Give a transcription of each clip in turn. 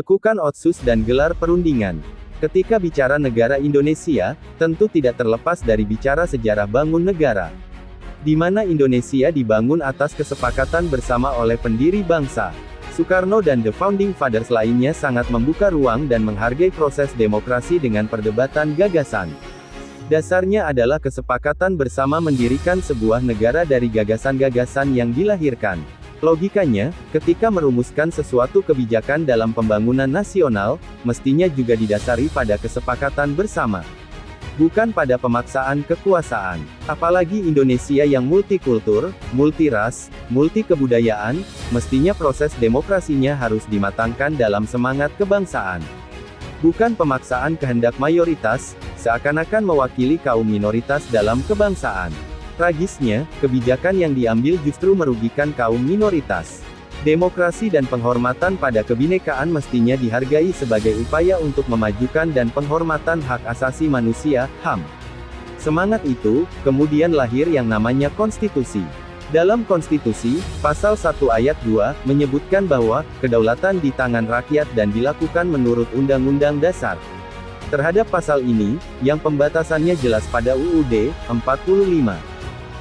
Bekukan Otsus dan gelar perundingan. Ketika bicara negara Indonesia, tentu tidak terlepas dari bicara sejarah bangun negara. Di mana Indonesia dibangun atas kesepakatan bersama oleh pendiri bangsa. Soekarno dan The Founding Fathers lainnya sangat membuka ruang dan menghargai proses demokrasi dengan perdebatan gagasan. Dasarnya adalah kesepakatan bersama mendirikan sebuah negara dari gagasan-gagasan yang dilahirkan. Logikanya, ketika merumuskan sesuatu kebijakan dalam pembangunan nasional, mestinya juga didasari pada kesepakatan bersama. Bukan pada pemaksaan kekuasaan. Apalagi Indonesia yang multikultur, multiras, multikebudayaan, mestinya proses demokrasinya harus dimatangkan dalam semangat kebangsaan. Bukan pemaksaan kehendak mayoritas, seakan-akan mewakili kaum minoritas dalam kebangsaan. Tragisnya, kebijakan yang diambil justru merugikan kaum minoritas. Demokrasi dan penghormatan pada kebinekaan mestinya dihargai sebagai upaya untuk memajukan dan penghormatan hak asasi manusia, HAM. Semangat itu, kemudian lahir yang namanya konstitusi. Dalam konstitusi, pasal 1 ayat 2, menyebutkan bahwa, kedaulatan di tangan rakyat dan dilakukan menurut Undang-Undang Dasar. Terhadap pasal ini, yang pembatasannya jelas pada UUD 45.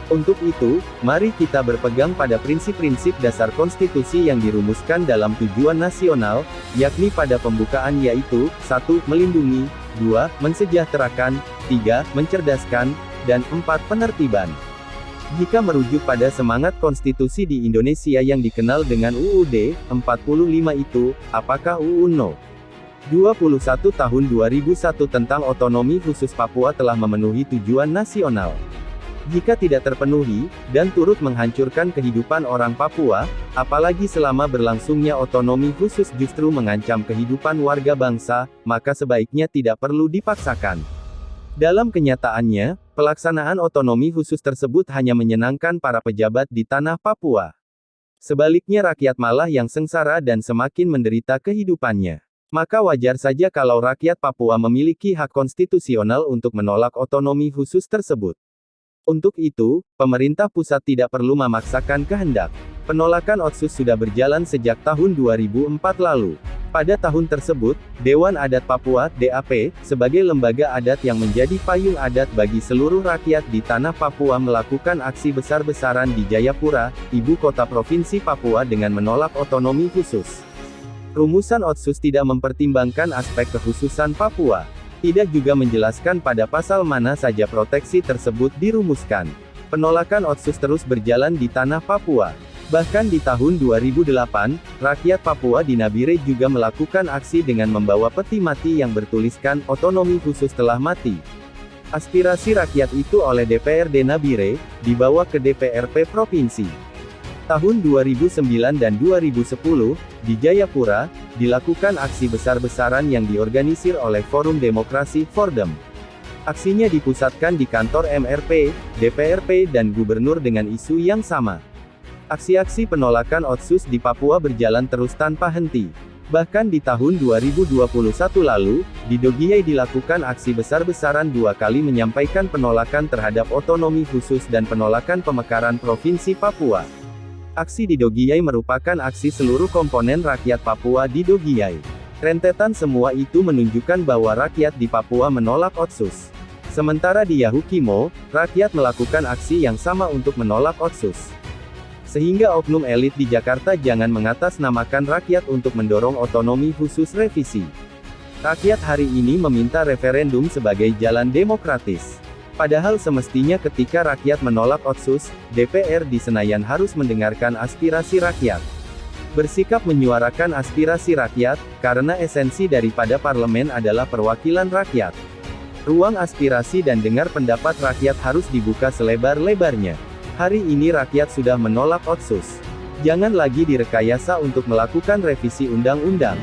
Untuk itu, mari kita berpegang pada prinsip-prinsip dasar konstitusi yang dirumuskan dalam tujuan nasional, yakni pada pembukaan yaitu, 1. Melindungi, 2. Mensejahterakan, 3. Mencerdaskan, dan 4. Penertiban. Jika merujuk pada semangat konstitusi di Indonesia yang dikenal dengan UUD 45 itu, apakah UU No. 21 tahun 2001 tentang otonomi khusus Papua telah memenuhi tujuan nasional? Jika tidak terpenuhi, dan turut menghancurkan kehidupan orang Papua, apalagi selama berlangsungnya otonomi khusus justru mengancam kehidupan warga bangsa, maka sebaiknya tidak perlu dipaksakan. Dalam kenyataannya, pelaksanaan otonomi khusus tersebut hanya menyenangkan para pejabat di tanah Papua. Sebaliknya rakyat malah yang sengsara dan semakin menderita kehidupannya. Maka wajar saja kalau rakyat Papua memiliki hak konstitusional untuk menolak otonomi khusus tersebut. Untuk itu, pemerintah pusat tidak perlu memaksakan kehendak. Penolakan Otsus sudah berjalan sejak tahun 2004 lalu. Pada tahun tersebut, Dewan Adat Papua, DAP, sebagai lembaga adat yang menjadi payung adat bagi seluruh rakyat di tanah Papua melakukan aksi besar-besaran di Jayapura, ibu kota provinsi Papua dengan menolak otonomi khusus. Rumusan Otsus tidak mempertimbangkan aspek kekhususan Papua. Tidak juga menjelaskan pada pasal mana saja proteksi tersebut dirumuskan. Penolakan Otsus terus berjalan di tanah Papua. Bahkan di tahun 2008, rakyat Papua di Nabire juga melakukan aksi dengan membawa peti mati yang bertuliskan, otonomi khusus telah mati. Aspirasi rakyat itu oleh DPRD Nabire, dibawa ke DPRP Provinsi. Tahun 2009 dan 2010, di Jayapura, dilakukan aksi besar-besaran yang diorganisir oleh Forum Demokrasi, Fordem. Aksinya dipusatkan di kantor MRP, DPRP dan Gubernur dengan isu yang sama. Aksi-aksi penolakan Otsus di Papua berjalan terus tanpa henti. Bahkan di tahun 2021 lalu, di Dogiyai dilakukan aksi besar-besaran 2 kali menyampaikan penolakan terhadap otonomi khusus dan penolakan pemekaran Provinsi Papua. Aksi di Dogiyai merupakan aksi seluruh komponen rakyat Papua di Dogiyai. Rentetan semua itu menunjukkan bahwa rakyat di Papua menolak Otsus. Sementara di Yahukimo, rakyat melakukan aksi yang sama untuk menolak Otsus. Sehingga oknum elit di Jakarta jangan mengatasnamakan rakyat untuk mendorong otonomi khusus revisi. Rakyat hari ini meminta referendum sebagai jalan demokratis. Padahal semestinya ketika rakyat menolak Otsus, DPR di Senayan harus mendengarkan aspirasi rakyat. Bersikap menyuarakan aspirasi rakyat, karena esensi daripada parlemen adalah perwakilan rakyat. Ruang aspirasi dan dengar pendapat rakyat harus dibuka selebar-lebarnya. Hari ini rakyat sudah menolak Otsus. Jangan lagi direkayasa untuk melakukan revisi undang-undang.